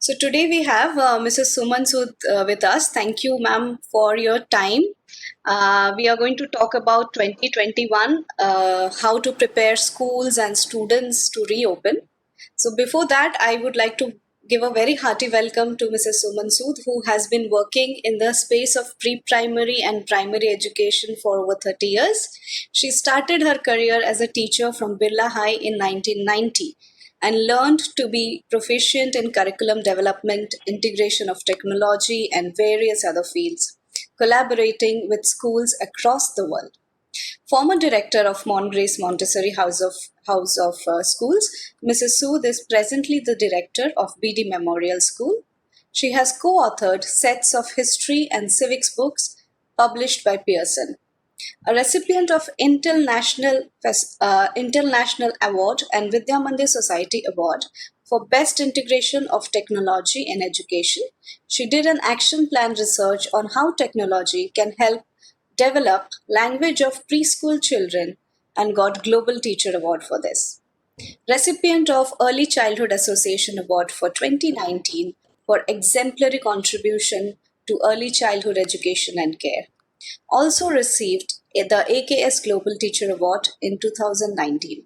So today we have Mrs. Suman Sood with us. Thank you, ma'am, for your time. We are going to talk about 2021, how to prepare schools and students to reopen. So before that, I would like to give a very hearty welcome to Mrs. Suman Sood, who has been working in the space of pre-primary and primary education for over 30 years. She started her career as a teacher from Birla High in 1990 and learned to be proficient in curriculum development, integration of technology, and various other fields, collaborating with schools across the world. Former director of Mongrace Montessori House of Schools, Mrs. Sood is presently the director of BD Memorial School. She has co-authored sets of history and civics books published by Pearson. A recipient of International Award and Vidya Mandir Society Award for Best Integration of Technology in Education, she did an action plan research on how technology can help develop language of preschool children and got Global Teacher Award for this. Recipient of Early Childhood Association Award for 2019 for exemplary contribution to early childhood education and care. Also received the AKS Global Teacher Award in 2019.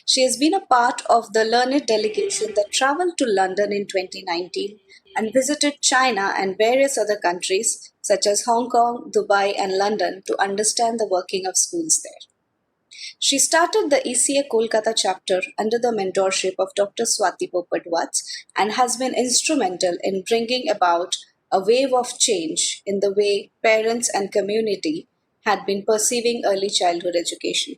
She has been a part of the learned delegation that traveled to London in 2019 and visited China and various other countries such as Hong Kong, Dubai, and London to understand the working of schools there. She started the ECA Kolkata chapter under the mentorship of Dr. Swati Popadwats and has been instrumental in bringing about a wave of change in the way parents and community had been perceiving early childhood education.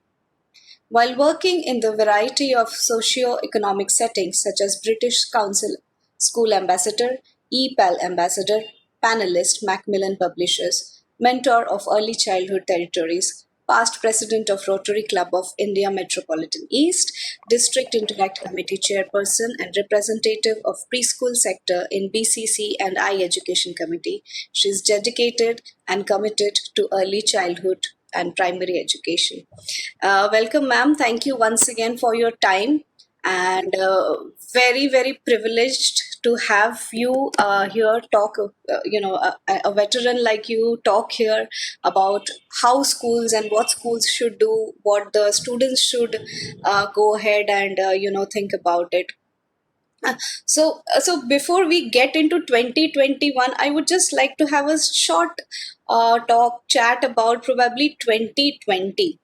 While working in the variety of socio-economic settings such as British Council School Ambassador, EPAL Ambassador, panelist, Macmillan Publishers, mentor of early childhood territories, past president of Rotary Club of India Metropolitan East, district interact committee chairperson and representative of preschool sector in BCC and I Education Committee. She is dedicated and committed to early childhood and primary education. Welcome, ma'am. Thank you once again for your time, and very, very privileged to have you here talk. A veteran like you talk here about how schools and what schools should do, what the students should go ahead and think about it. So before we get into 2021, I would just like to have a short chat about probably 2020.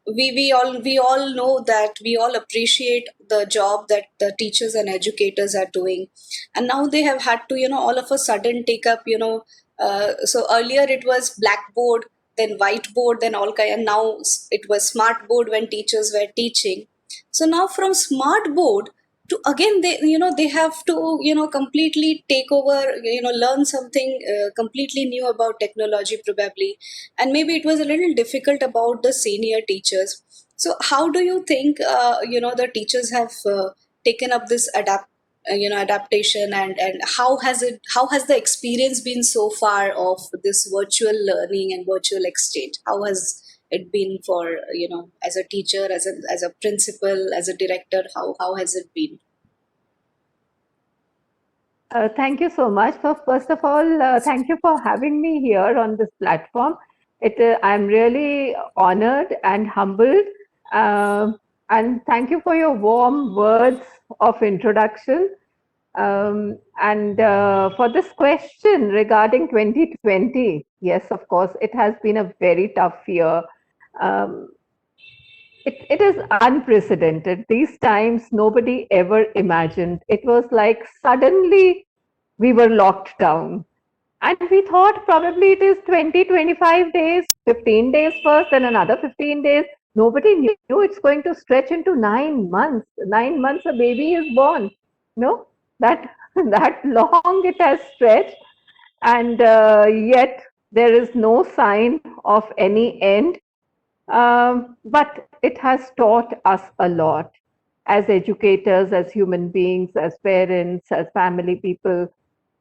We all know that we all appreciate the job that the teachers and educators are doing, and now they have had to all of a sudden take up so earlier it was blackboard, then whiteboard, then all kind, and now it was smartboard when teachers were teaching. So now from smart board to again they have to completely take over, learn something completely new about technology probably, and maybe it was a little difficult about the senior teachers. So how do you think the teachers have taken up this adaptation, and how has the experience been so far of this virtual learning and virtual exchange? How has it been for as a teacher, as a principal, as a director? How has it been? Thank you so much. So first of all, thank you for having me here on this platform. I'm really honored and humbled. And thank you for your warm words of introduction. And for this question regarding 2020, yes, of course, it has been a very tough year. Um, it is unprecedented. These times, nobody ever imagined. It was like suddenly we were locked down. And we thought probably it is 20, 25 days, 15 days first, and another 15 days. Nobody knew it's going to stretch into 9 months. 9 months a baby is born. No, that that long it has stretched, and yet there is no sign of any end. But it has taught us a lot as educators, as human beings, as parents, as family people.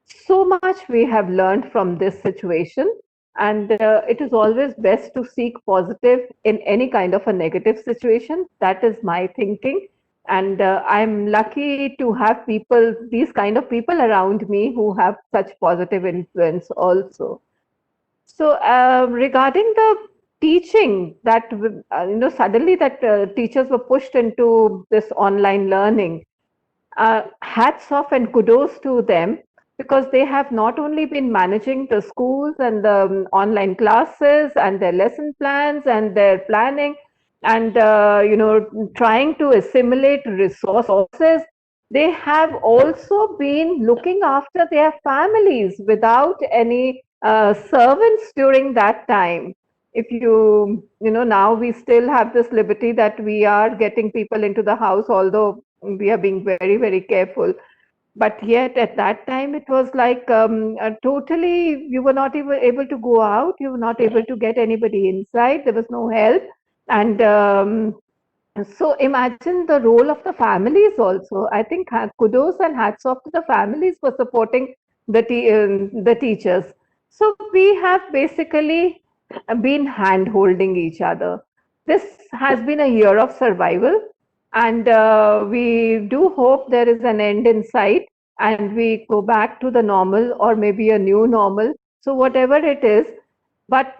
So much we have learned from this situation. And it is always best to seek positive in any kind of a negative situation. That is my thinking. And I'm lucky to have people, these kind of people around me who have such positive influence also. So regarding the teaching, that suddenly that teachers were pushed into this online learning, hats off and kudos to them, because they have not only been managing the schools and the online classes and their lesson plans and their planning, and trying to assimilate resources. They have also been looking after their families without any servants during that time. If now we still have this liberty that we are getting people into the house, although we are being very, very careful. But yet at that time, it was like totally, you were not even able to go out, you were not able to get anybody inside, there was no help. And so imagine the role of the families also. I think kudos and hats off to the families for supporting the teachers. So we have basically been hand holding each other. This has been a year of survival, and we do hope there is an end in sight and we go back to the normal or maybe a new normal. So whatever it is, but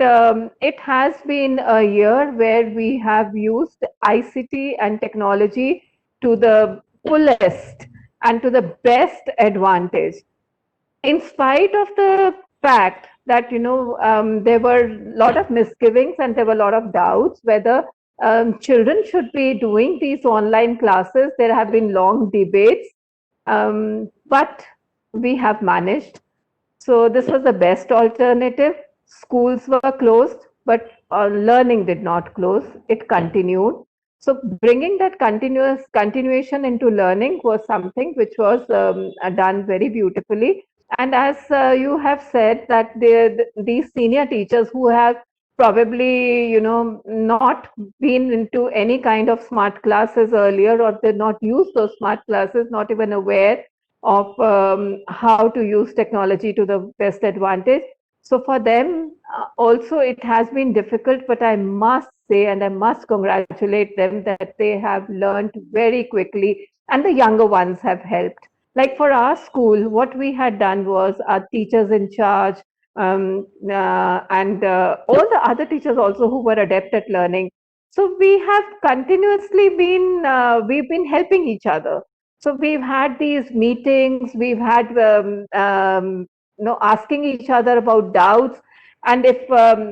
it has been a year where we have used ICT and technology to the fullest and to the best advantage, in spite of the fact that there were a lot of misgivings and there were a lot of doubts whether children should be doing these online classes. There have been long debates, but we have managed. So this was the best alternative. Schools were closed, but learning did not close. It continued. So bringing that continuation into learning was something which was done very beautifully. And as you have said, that these senior teachers who have probably not been into any kind of smart classes earlier, or did not use those smart classes, not even aware of how to use technology to the best advantage. So for them also it has been difficult, but I must say and I must congratulate them that they have learned very quickly, and the younger ones have helped. Like for our school, what we had done was our teachers in charge, and all the other teachers also who were adept at learning. So we have continuously we've been helping each other. So we've had these meetings, we've had asking each other about doubts. And if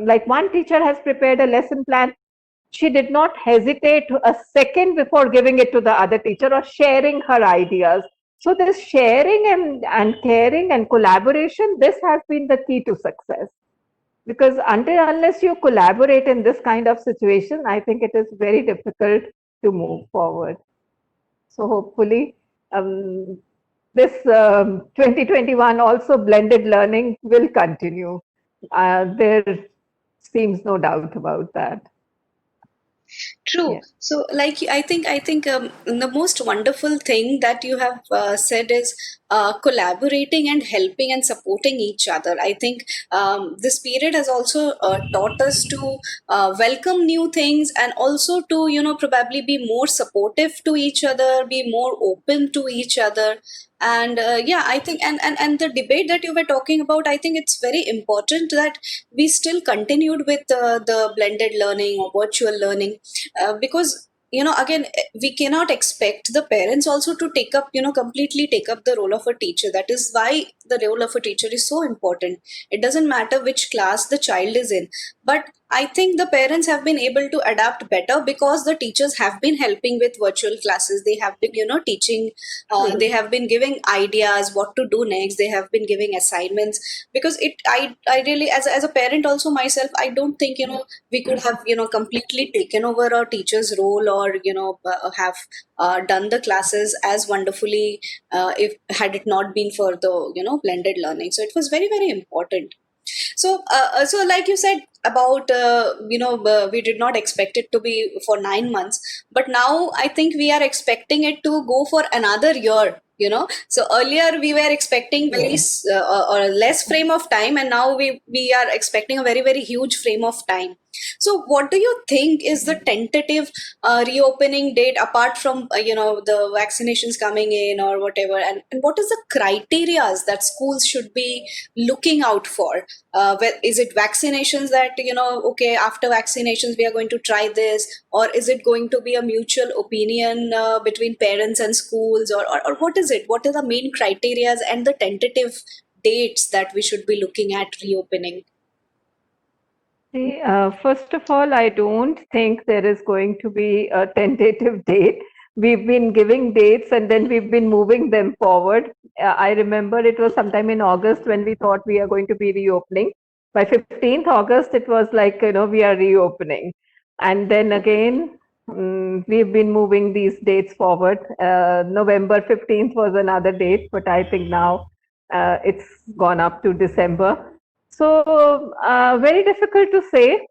like one teacher has prepared a lesson plan, she did not hesitate a second before giving it to the other teacher or sharing her ideas. So this sharing and caring and collaboration, this has been the key to success. Because unless you collaborate in this kind of situation, I think it is very difficult to move forward. So hopefully, this 2021 also blended learning will continue. There seems no doubt about that. True. Yeah. So, like, I think the most wonderful thing that you have said is collaborating and helping and supporting each other. I think this period has also taught us to welcome new things, and also to probably be more supportive to each other, be more open to each other. And yeah, I think, and the debate that you were talking about, I think it's very important that we still continued with the blended learning or virtual learning, because again, we cannot expect the parents also to take up completely take up the role of a teacher. That is why the role of a teacher is so important. It doesn't matter which class the child is in, but I think the parents have been able to adapt better because the teachers have been helping with virtual classes. They have been teaching, they have been giving ideas what to do next. They have been giving assignments. Because I really, as a parent also myself, I don't think we could have completely taken over a teacher's role, or have done the classes as wonderfully, if had it not been for the blended learning. So it was very, very important. So so like you said about we did not expect it to be for 9 months, but now I think we are expecting it to go for another year. So earlier we were expecting very Yes. or less frame of time, and now we are expecting a very very huge frame of time. So what do you think is the tentative reopening date, apart from the vaccinations coming in or whatever, and what is the criterias that schools should be looking out for? Is it vaccinations that, okay, after vaccinations we are going to try this, or is it going to be a mutual opinion between parents and schools, or what is it? What are the main criterias and the tentative dates that we should be looking at reopening? See, first of all, I don't think there is going to be a tentative date. We've been giving dates and then we've been moving them forward. I remember it was sometime in August when we thought we are going to be reopening. By 15th August, it was like, we are reopening. And then again, we've been moving these dates forward. November 15th was another date, but I think now it's gone up to December. So, very difficult to say.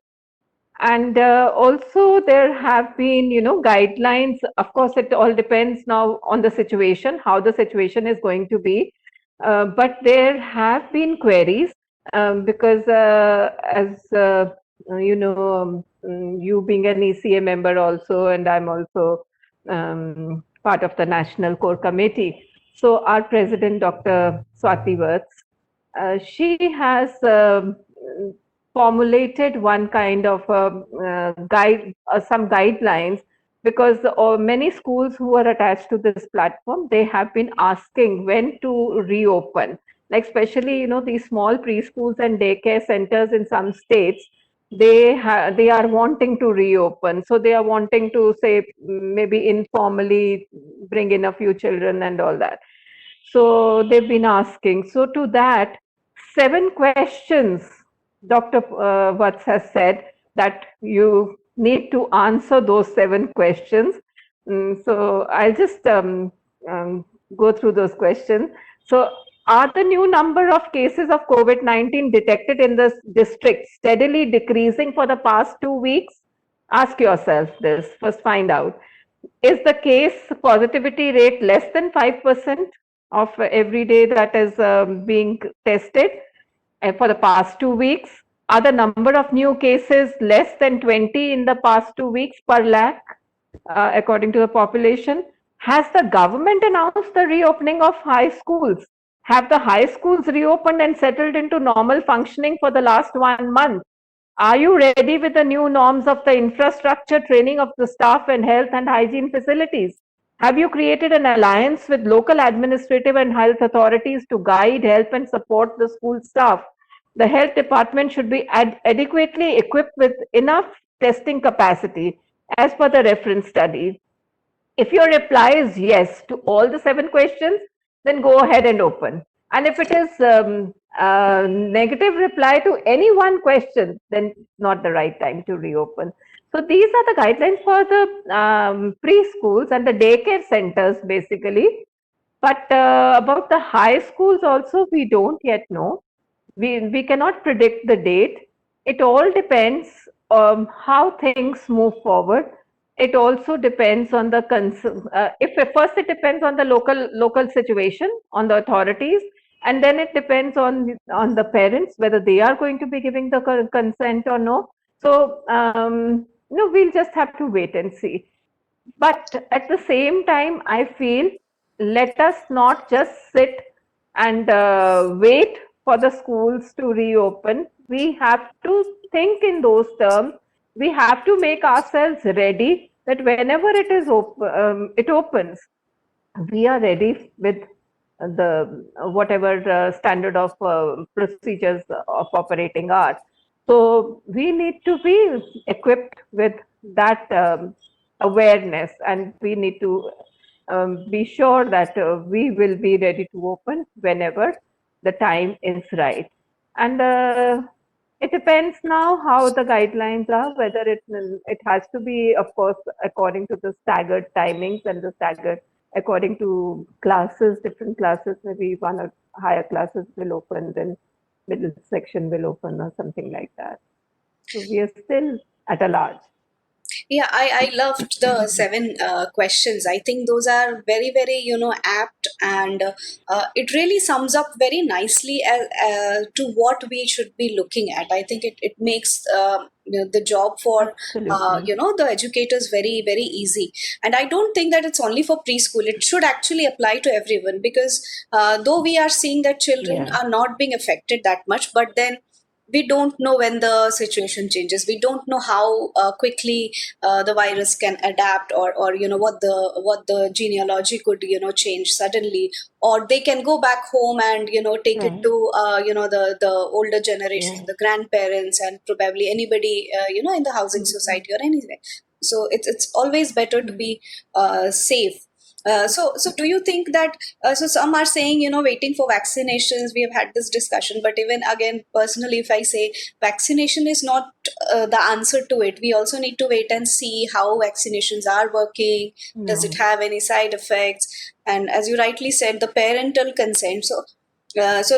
And also, there have been, guidelines. Of course, it all depends now on the situation, how the situation is going to be. But there have been queries because, as you being an ECA member also, and I'm also part of the National Core Committee. So, our president, Dr. Swati Wirtz, she has formulated one kind of some guidelines, because many schools who are attached to this platform, they have been asking when to reopen. Like especially, these small preschools and daycare centers in some states, they are wanting to reopen. So they are wanting to say maybe informally bring in a few children and all that. So they've been asking. So to that, 7 questions, Dr. Watts has said that you need to answer those 7 questions. So I'll just go through those questions. So, are the new number of cases of COVID-19 detected in the district steadily decreasing for the past 2 weeks? Ask yourself this. First, find out. Is the case positivity rate less than 5% of every day that is being tested for the past 2 weeks? Are the number of new cases less than 20 in the past 2 weeks per lakh, according to the population? Has the government announced the reopening of high schools? Have the high schools reopened and settled into normal functioning for the last 1 month? Are you ready with the new norms of the infrastructure, training of the staff, and health and hygiene facilities? Have you created an alliance with local administrative and health authorities to guide, help, and support the school staff? The health department should be adequately equipped with enough testing capacity as per the reference study. If your reply is yes to all the 7 questions, then go ahead and open. And if it is a negative reply to any one question, then it's not the right time to reopen. So these are the guidelines for the preschools and the daycare centers, basically. But about the high schools also, we don't yet know. We cannot predict the date. It all depends on how things move forward. It also depends on the if first it depends on the local situation, on the authorities, and then it depends on the parents whether they are going to be giving the consent or no. So no, we'll just have to wait and see. But at the same time, I feel, let us not just sit and wait for the schools to reopen. We have to think in those terms. We have to make ourselves ready that whenever it opens, we are ready with the whatever standard of procedures of operating are. So we need to be equipped with that awareness, and we need to be sure that we will be ready to open whenever the time is right. And it depends now how the guidelines are, whether it has to be, of course, according to the staggered timings and the staggered according to classes, different classes, maybe one or higher classes will open, then middle section will open or something like that. So we are still at a large. Yeah, I loved the seven questions. I think those are very, very, apt, and it really sums up very nicely to what we should be looking at. I think it makes the job for, Absolutely. the educators very, very easy. And I don't think that it's only for preschool. It should actually apply to everyone, because though we are seeing that children Yeah. are not being affected that much, but then we don't know when the situation changes. We don't know how quickly the virus can adapt, or what the genealogy could change suddenly, or they can go back home and take it Right. to the older generation, Yeah. the grandparents, and probably anybody in the housing Mhm. society or anything. So it's always better to Mhm. be safe. So do you think that so some are saying waiting for vaccinations? We have had this discussion, but even again, personally, if I say vaccination is not the answer to it, we also need to wait and see how vaccinations are working. Does it No. have any side effects? And as you rightly said, the parental consent. So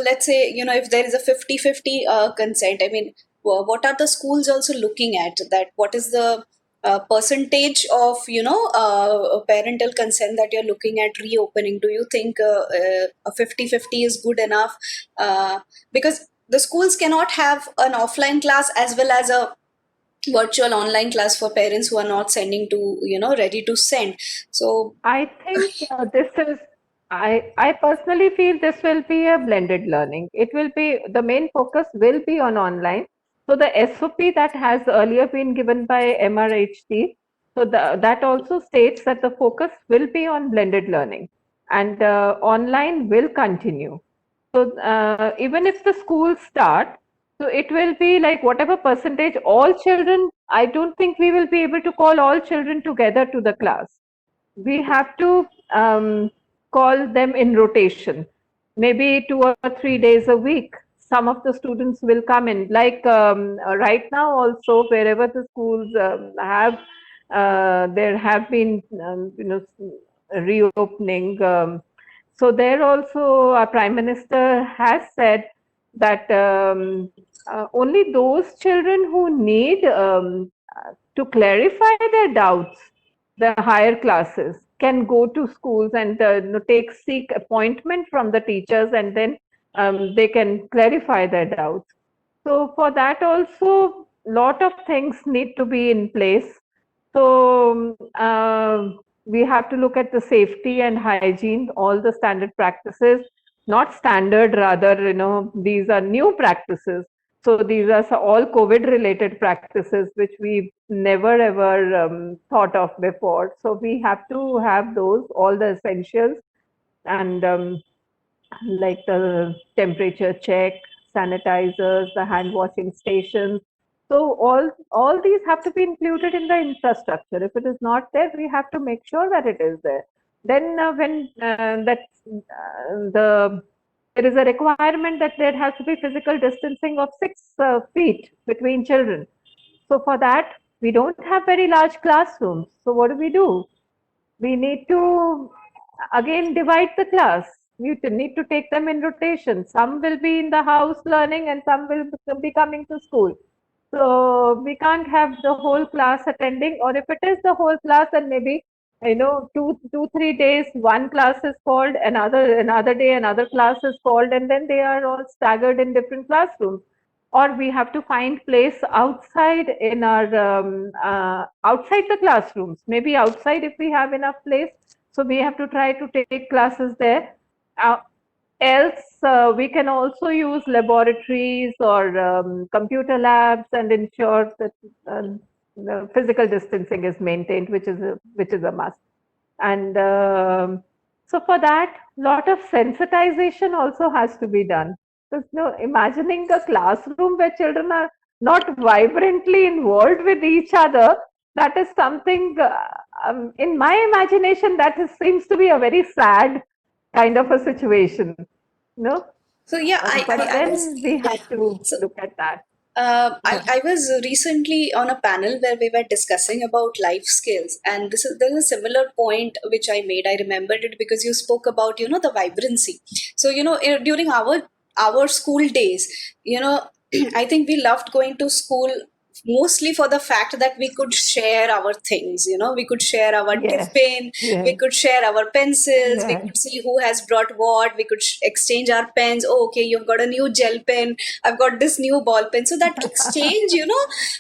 let's say if there is a 50-50 consent, I mean, what are the schools also looking at? That what is the percentage of parental consent that you're looking at reopening? Do you think a 50-50 is good enough? Because the schools cannot have an offline class as well as a virtual online class for parents who are not sending to ready to send. So I think this is, I personally feel this will be a blended learning. It will be, the main focus will be on online. So the SOP that has earlier been given by MRHT, so that also states that the focus will be on blended learning, and online will continue. So even if the schools start, so it will be like whatever percentage, all children, I don't think we will be able to call all children together to the class. We have to call them in rotation, maybe 2 or 3 days a week. Some of the students will come in, like right now also, wherever the schools have, there have been reopening. So there also, our Prime Minister has said that only those children who need to clarify their doubts, the higher classes, can go to schools and seek appointment from the teachers, and then they can clarify their doubts. So for that also, lot of things need to be in place. So we have to look at the safety and hygiene, all the standard practices, not standard, rather, these are new practices. So these are all COVID related practices which we've never ever thought of before. So we have to have those, all the essentials, and like the temperature check, sanitizers, the hand washing stations. So all these have to be included in the infrastructure. If it is not there, we have to make sure that it is there. Then when that the there is a requirement that there has to be physical distancing of 6 feet between children. So for that, we don't have very large classrooms. So what do? We need to again divide the class. You need to take them in rotation. Some will be in the house learning and some will be coming to school. So we can't have the whole class attending, or if it is the whole class, then maybe 2, 3 days one class is called, another day another class is called, and then they are all staggered in different classrooms. Or we have to find place outside in our outside the classrooms, maybe outside if we have enough place. So we have to try to take classes there. uh, Else we can also use laboratories or computer labs and ensure that the physical distancing is maintained, which is a must. And so for that, lot of sensitization also has to be done. Because imagining a classroom where children are not vibrantly involved with each other, that is something, in my imagination, seems to be a very sad kind of a situation. No, so yeah, but I was then we yeah. have to So look at that. Yeah. I was recently on a panel where we were discussing about life skills, and there's a similar point which I made. I remembered it because you spoke about the vibrancy. So during our school days, I think we loved going to school mostly for the fact that we could share our things, we could share our Yes, tiffin, we yes, could share our pencils, we yes. could see who has brought what, we could exchange our pens. Oh, okay, you've got a new gel pen, I've got this new ball pen. So that exchange,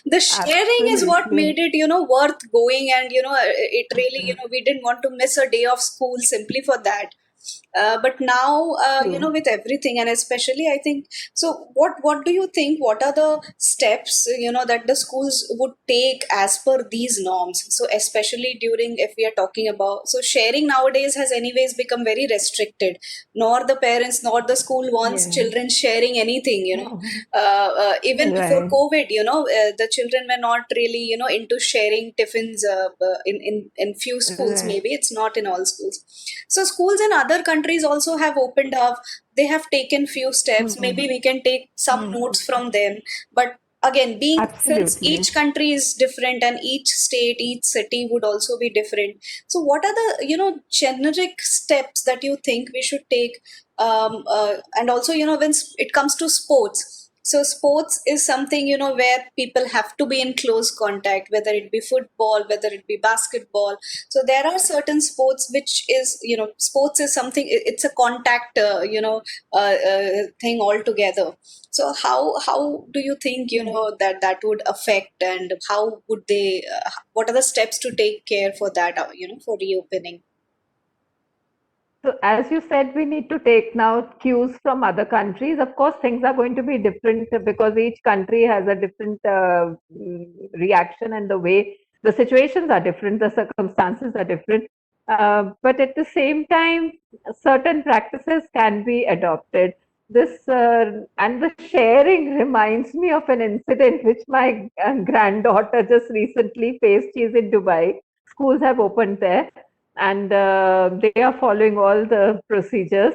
the sharing is what made Absolutely. it, worth going. And, it really, we didn't want to miss a day of school simply for that. But now, True. with everything, and especially, I think, so what do you think? What are the steps, that the schools would take as per these norms? So especially during, if we are talking about, so sharing nowadays has anyways become very restricted. Nor the parents nor the school wants Yeah. children sharing anything. Mhm. Even before Right. COVID, the children were not really, into sharing tiffins in few schools. Right. Maybe it's not in all schools. So schools in other countries also have opened up. They have taken few steps. Maybe Mhm. we can take some Mhm. notes from them. But again, being since Absolutely. each country is different and each state, each city would also be different. So what are the generic steps that you think we should take? And also, when it comes to sports, so sports is something, where people have to be in close contact, whether it be football, whether it be basketball. So there are certain sports which is, sports is something, it's a contact, thing altogether. So how do you think, Yeah. that would affect, and how would they, what are the steps to take care for that, for reopening? So as you said, we need to take now cues from other countries. Of course, things are going to be different because each country has a different reaction, and the way the situations are different, the circumstances are different. But at the same time, certain practices can be adopted. This and the sharing reminds me of an incident which my granddaughter just recently faced. She's in Dubai. Schools have opened there, and they are following all the procedures.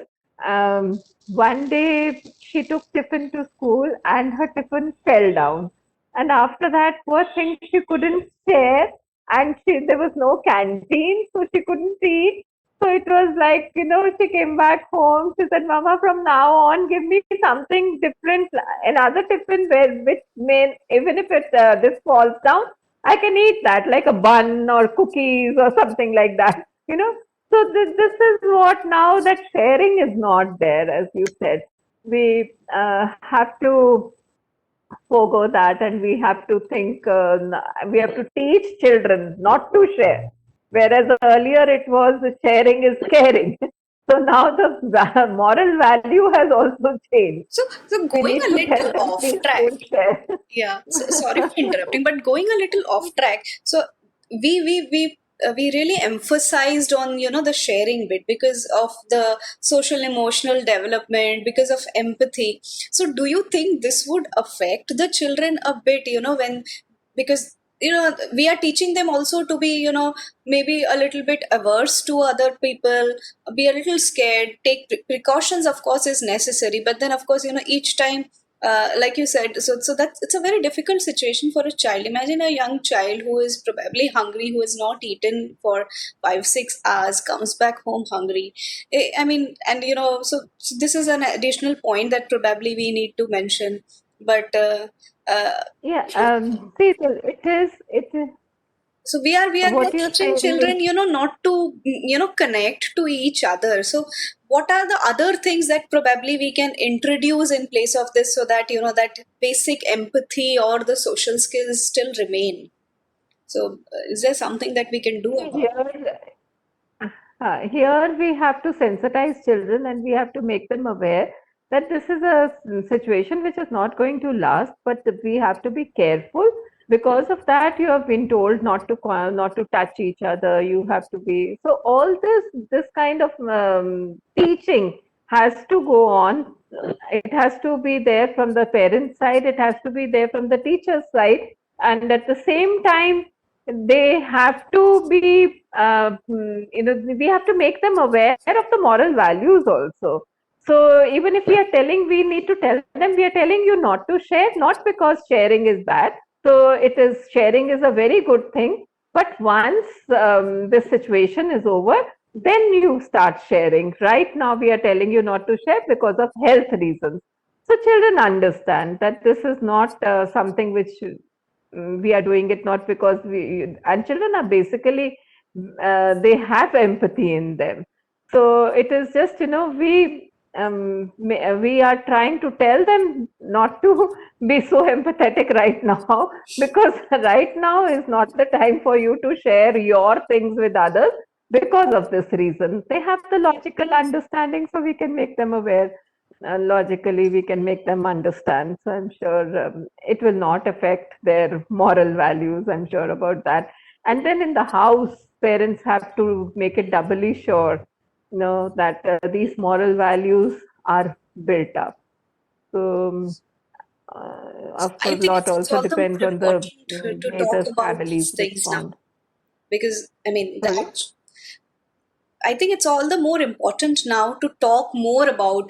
One day she took tiffin to school and her tiffin fell down. And after that, poor thing, she couldn't share, and there was no canteen, so she couldn't eat. So it was like, she came back home. She said, Mama, from now on, give me something different, another tiffin which may, even if this falls down, I can eat that, like a bun or cookies or something like that, So this is what now that sharing is not there, as you said. We have to forego that, and we have to think, we have to teach children not to share. Whereas earlier it was sharing is caring. So now the moral value has also changed. So We going need a to tell little them, off please track. don't share. Yeah, so, sorry for interrupting, but going a little off track. So we really emphasized on, the sharing bit because of the social emotional development, because of empathy. So do you think this would affect the children a bit, when, because, we are teaching them also to be, maybe a little bit averse to other people, be a little scared, take precautions, of course, is necessary. But then, of course, each time, like you said, so that it's a very difficult situation for a child. Imagine a young child who is probably hungry, who has not eaten for 5 6 hours, comes back home hungry. I mean, and so this is an additional point that probably we need to mention. But uh, Yeah, see, it is, so we are what you're teaching saying is, children, not to, connect to each other. So what are the other things that probably we can introduce in place of this, so that, that basic empathy or the social skills still remain? So is there something that we can do see, about it? here we have to sensitize children, and we have to make them aware that this is a situation which is not going to last, but we have to be careful. Because of that, you have been told not to touch each other. You have to be, so all this kind of teaching has to go on. It has to be there from the parent side. It has to be there from the teacher's side, and at the same time they have to be, we have to make them aware of the moral values also. So even if we are telling, we need to tell them, we are telling you not to share, not because sharing is bad. So sharing is a very good thing. But once this situation is over, then you start sharing. Right now, we are telling you not to share because of health reasons. So children understand that this is not something which we are doing it not because we, and children are basically, they have empathy in them. So it is just, we are trying to tell them not to be so empathetic right now, because right now is not the time for you to share your things with others because of this reason. They have the logical understanding, so we can make them aware. Logically, we can make them understand. So I'm sure it will not affect their moral values. I'm sure about that. And then in the house, parents have to make it doubly sure, that these moral values are built up. So, of I course, a think lot it's also all the depends more on the important to way talk the about families these things now, respond. because I mean, Sorry? I think it's all the more important now to talk more about,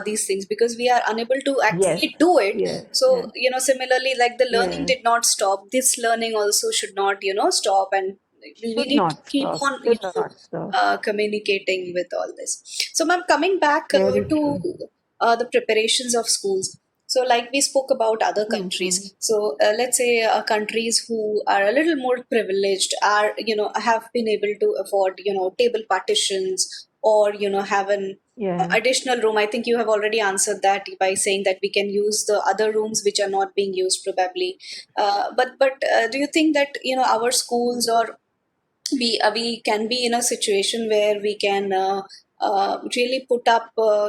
these things, because we are unable to Yes, actually do it. yes, So, yes, similarly, like the learning yes. did not stop, this learning also should not, stop. And we Should need to not keep stop, on, should not stop. communicating with all this. So, ma'am, coming back Very to true. the preparations of schools. So, like we spoke about other Hmm. countries. So, let's say countries who are a little more privileged are, have been able to afford, table partitions, or, have an Yes. additional room. I think you have already answered that by saying that we can use the other rooms which are not being used probably. But do you think that, our schools, or we can be in a situation where we can really put up uh,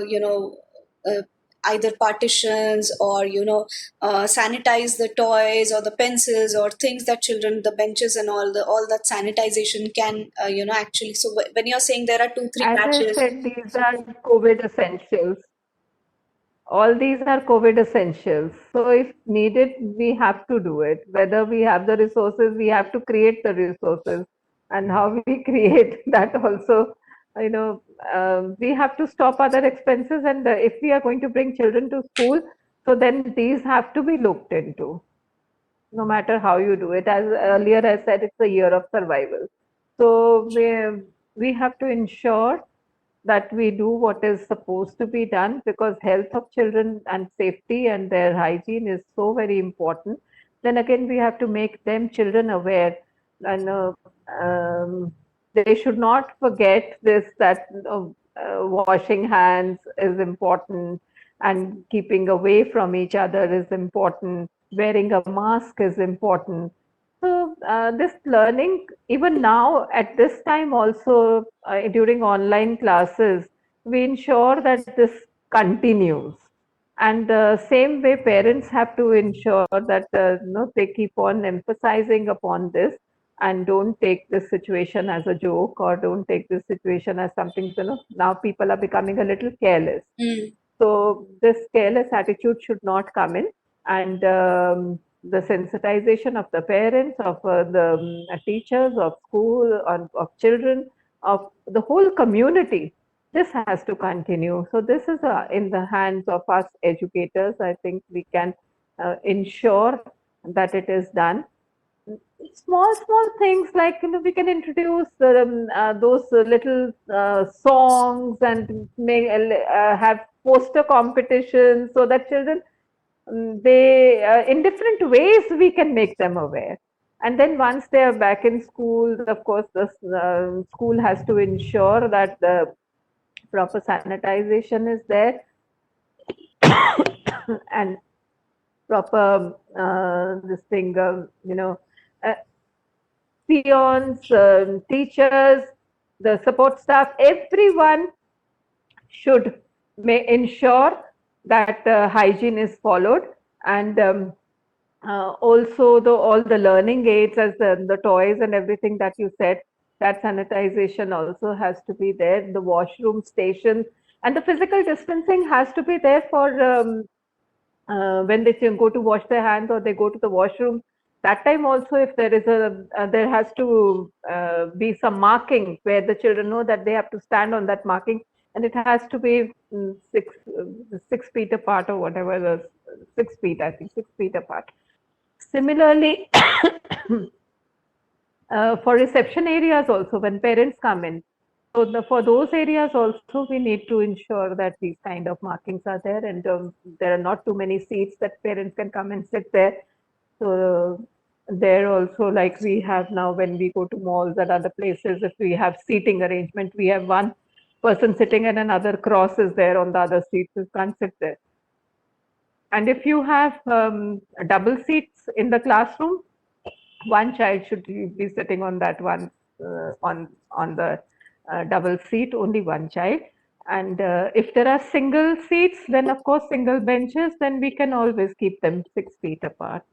either partitions, or sanitize the toys or the pencils or things that children, the benches and all that sanitization can actually. So when you're saying there are two three As I batches. said, these are COVID essentials. All these are COVID essentials. So if needed, we have to do it. Whether we have the resources, we have to create the resources. And how we create that also, you know, we have to stop other expenses. And if we are going to bring children to school, so then these have to be looked into, no matter how you do it. As earlier I said, it's a year of survival. So we have to ensure that we do what is supposed to be done, because health of children and safety and their hygiene is so very important. Then again, we have to make them children aware, and they should not forget this, that washing hands is important, and keeping away from each other is important, wearing a mask is important. So this learning, even now at this time also, during online classes, we ensure that this continues. And the same way, parents have to ensure that they keep on emphasizing upon this, and don't take this situation as a joke, or don't take this situation as something, now people are becoming a little careless. Mm. So this careless attitude should not come in, and the sensitization of the parents, of the teachers, of school, of children, of the whole community. This has to continue. So this is in the hands of us educators. I think we can ensure that it is done. Small things, like, we can introduce those little songs, and make have poster competitions, so that children, they in different ways we can make them aware. And then once they are back in school, of course the school has to ensure that the proper sanitization is there, and proper this thing, uh, peons, teachers, the support staff, everyone should ensure that hygiene is followed. And also all the learning aids, as the toys and everything that you said, that sanitization also has to be there. The washroom stations and the physical distancing has to be there for when they go to wash their hands, or they go to the washroom. That time also, if there is there has to be some marking where the children know that they have to stand on that marking, and it has to be 6 feet apart, or whatever, the 6 feet, I think 6 feet apart. Similarly, for reception areas also, when parents come in, so for those areas also, we need to ensure that these kind of markings are there, and there are not too many seats that parents can come and sit there. So There also, like we have now when we go to malls and other places, if we have seating arrangement, we have one person sitting and another cross is there on the other seat, so you can't sit there. And if you have double seats in the classroom, one child should be sitting on that one on the double seat, only one child. And if there are single seats, then of course single benches, then we can always keep them 6 feet apart.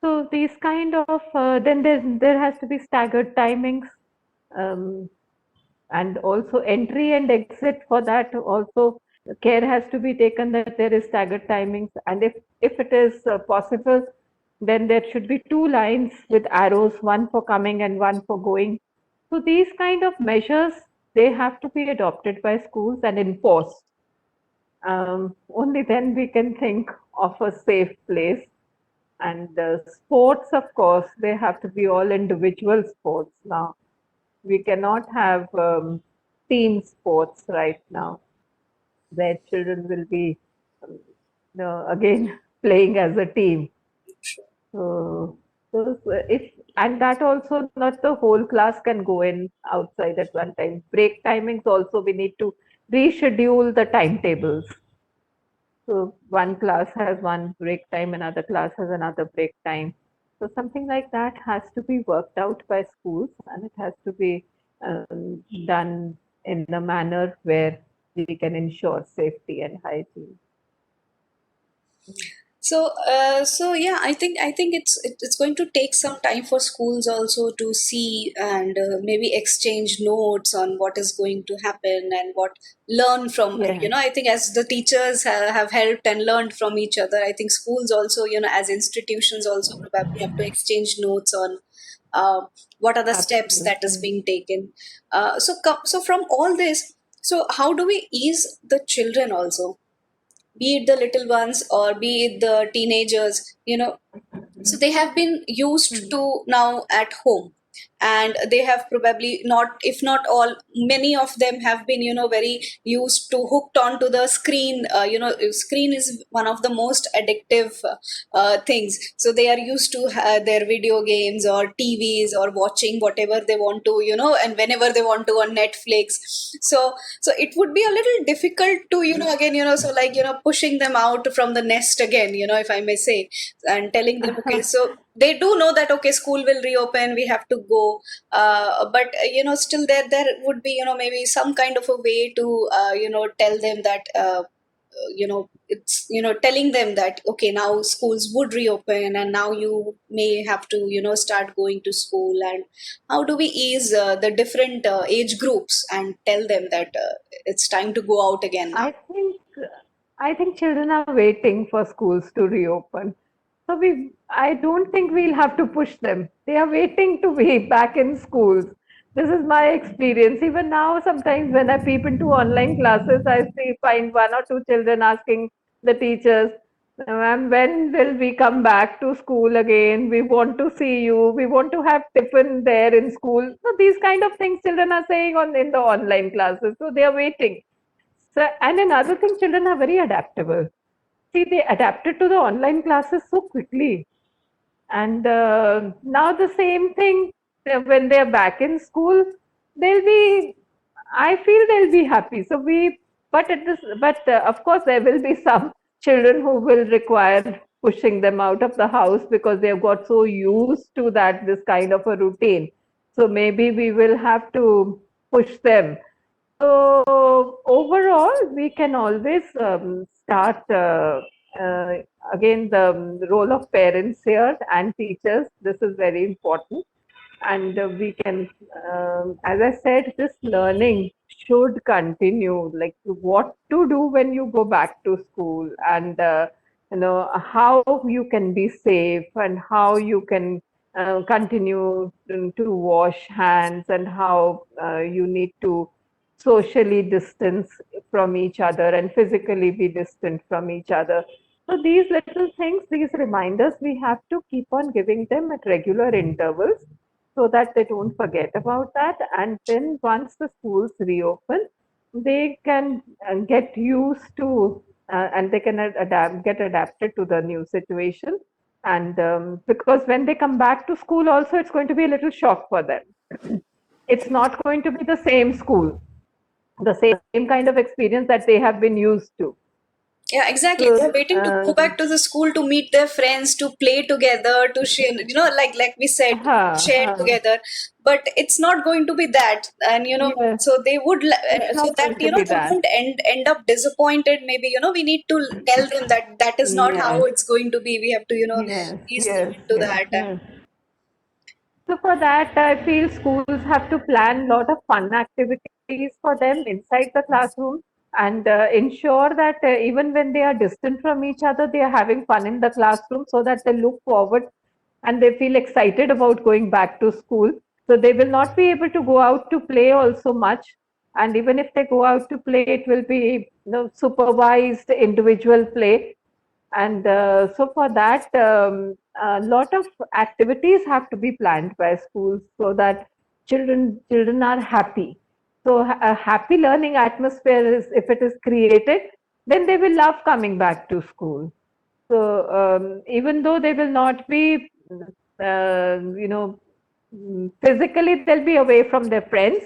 So these kind of then there has to be staggered timings, um, and also entry and exit. For that also care has to be taken that there is staggered timings, and if it is possible, then there should be two lines with arrows, one for coming and one for going. So these kind of measures, they have to be adopted by schools and enforced. Only then we can think of a safe place. And sports, of course, they have to be all individual sports now. We cannot have team sports right now, where children will be, again, playing as a team. So, if and that also not the whole class can go in outside at one time. Break timings also we need to reschedule the timetables. So one class has one break time, another class has another break time. So something like that has to be worked out by schools, and it has to be done in a manner where we can ensure safety and hygiene. So yeah, I think it's going to take some time for schools also to see and maybe exchange notes on what is going to happen and what learn from. Yeah, I think as the teachers have helped and learned from each other, I think schools also, as institutions also probably have to exchange notes on uh, what are the steps that is absolutely. being taken. So from all this, so how do we ease the children also, be it the little ones or be it the teenagers, so they have been used Hmm. to now at home, and they have probably not, if not all, many of them have been very used to hooked onto the screen. Screen is one of the most addictive things, so they are used to their video games or tvs or watching whatever they want to, and whenever they want to on netflix. So it would be a little difficult to, again, so like, pushing them out from the nest again, if I may say, and telling them, okay, so they do know that, okay, school will reopen, we have to go, but still there would be, maybe some kind of a way to tell them that, it's, telling them that, okay, now schools would reopen and now you may have to, start going to school. And how do we ease the different age groups and tell them that it's time to go out again now? I think I think children are waiting for schools to reopen. So I don't think we'll have to push them. They are waiting to be back in schools. This is my experience. Even now, sometimes when I peep into online classes, find one or two children asking the teachers, "Ma'am, when will we come back to school again? We want to see you. We want to have tiffin there in school." So these kind of things children are saying on in the online classes. So they are waiting. So, and another thing, children are very adaptable. See, they adapted to the online classes so quickly. And now the same thing, when they're back in school, they'll be, I feel they'll be happy. But of course, there will be some children who will require pushing them out of the house because they've got so used to that, this kind of a routine. So maybe we will have to push them. So overall, we can always start uh, again the role of parents here and teachers. This is very important, and we can, as I said, this learning should continue. Like what to do when you go back to school, and how you can be safe, and how you can continue to wash hands, and how you need to socially distance from each other and physically be distant from each other. So these little things, these reminders, we have to keep on giving them at regular intervals so that they don't forget about that. And then once the schools reopen, they can get used to, and they can get adapted to the new situation. And because when they come back to school also, it's going to be a little shock for them. It's not going to be the same school, the same kind of experience that they have been used to. Yeah, exactly. So They're waiting to go back to the school to meet their friends, to play together, to share, like we said, share together. But it's not going to be that, and yes, so they would, it's so not that going to be they that. won't end up disappointed. Maybe we need to tell them that that is not how Yes, it's going to be. We have to yes, ease them yes, into yes, that. yes. So for that, I feel schools have to plan a lot of fun activities for them inside the classroom, and ensure that even when they are distant from each other, they are having fun in the classroom, so that they look forward and they feel excited about going back to school. So they will not be able to go out to play also much. And even if they go out to play, it will be supervised individual play. And so for that, a lot of activities have to be planned by schools so that children are happy. So a happy learning atmosphere is, if it is created, then they will love coming back to school. So even though they will not be, physically they'll be away from their friends,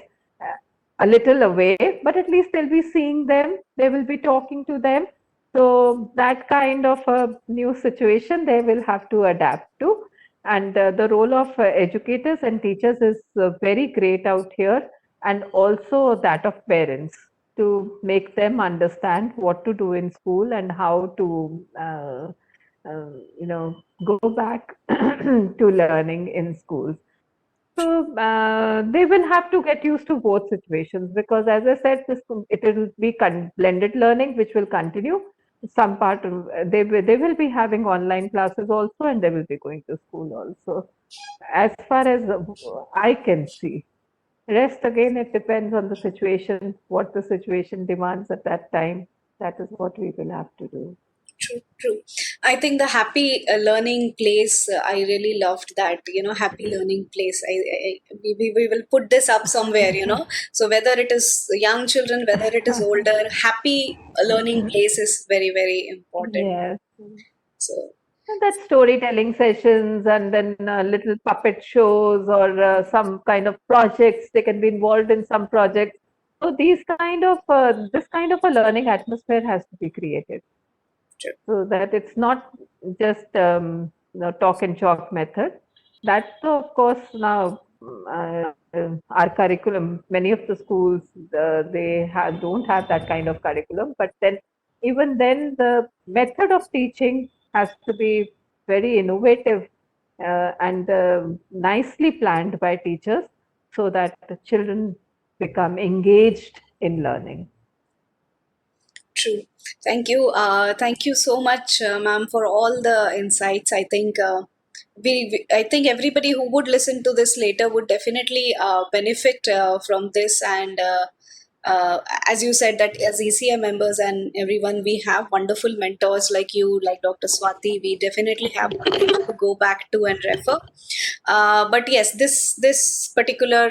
a little away, but at least they'll be seeing them. They will be talking to them. So that kind of a new situation they will have to adapt to. And the role of educators and teachers is very great out here, and also that of parents, to make them understand what to do in school and how to go back to learning in schools. So they will have to get used to both situations, because, as I said, it will be blended learning, which will continue. Some part of, they will be having online classes also, and they will be going to school also. As far as I can see, rest again, it depends on the situation, what the situation demands at that time. That is what we will have to do. True, true. I think the happy learning place, I really loved that, happy learning place. We will put this up somewhere, So whether it is young children, whether it is older, happy learning place is very, very important. Yes. So, And that's storytelling sessions, and then little puppet shows, or some kind of projects. They can be involved in some projects. So this kind of a learning atmosphere has to be created, true. so that it's not just talk and chalk method. That, of course, now our curriculum, many of the schools, don't have that kind of curriculum. But then, even then, the method of teaching has to be very innovative and nicely planned by teachers, so that the children become engaged in learning. True. Thank you. Thank you so much, ma'am, for all the insights. I think I think everybody who would listen to this later would definitely benefit from this. And as you said, that as ECA members and everyone, we have wonderful mentors like you, like Dr. Swati. We definitely have people to go back to and refer. But yes, this particular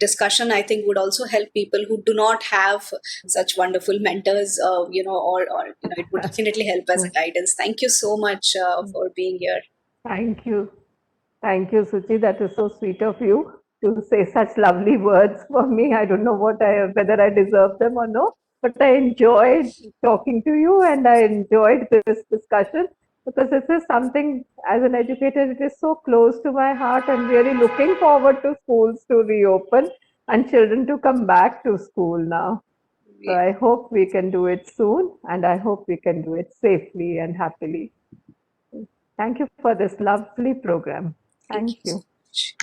discussion, I think, would also help people who do not have such wonderful mentors, or it would definitely help as a guidance. Thank you so much for being here. Thank you. Thank you, Suchi. That is so sweet of you to say such lovely words for me. I don't know whether I deserve them or no, but I enjoyed talking to you, and I enjoyed this discussion, because this is something, as an educator, it is so close to my heart. I'm really looking forward to schools to reopen and children to come back to school now. So We, I hope we can do it soon, and I hope we can do it safely and happily. Thank you for this lovely program. thank Thank you so you. much.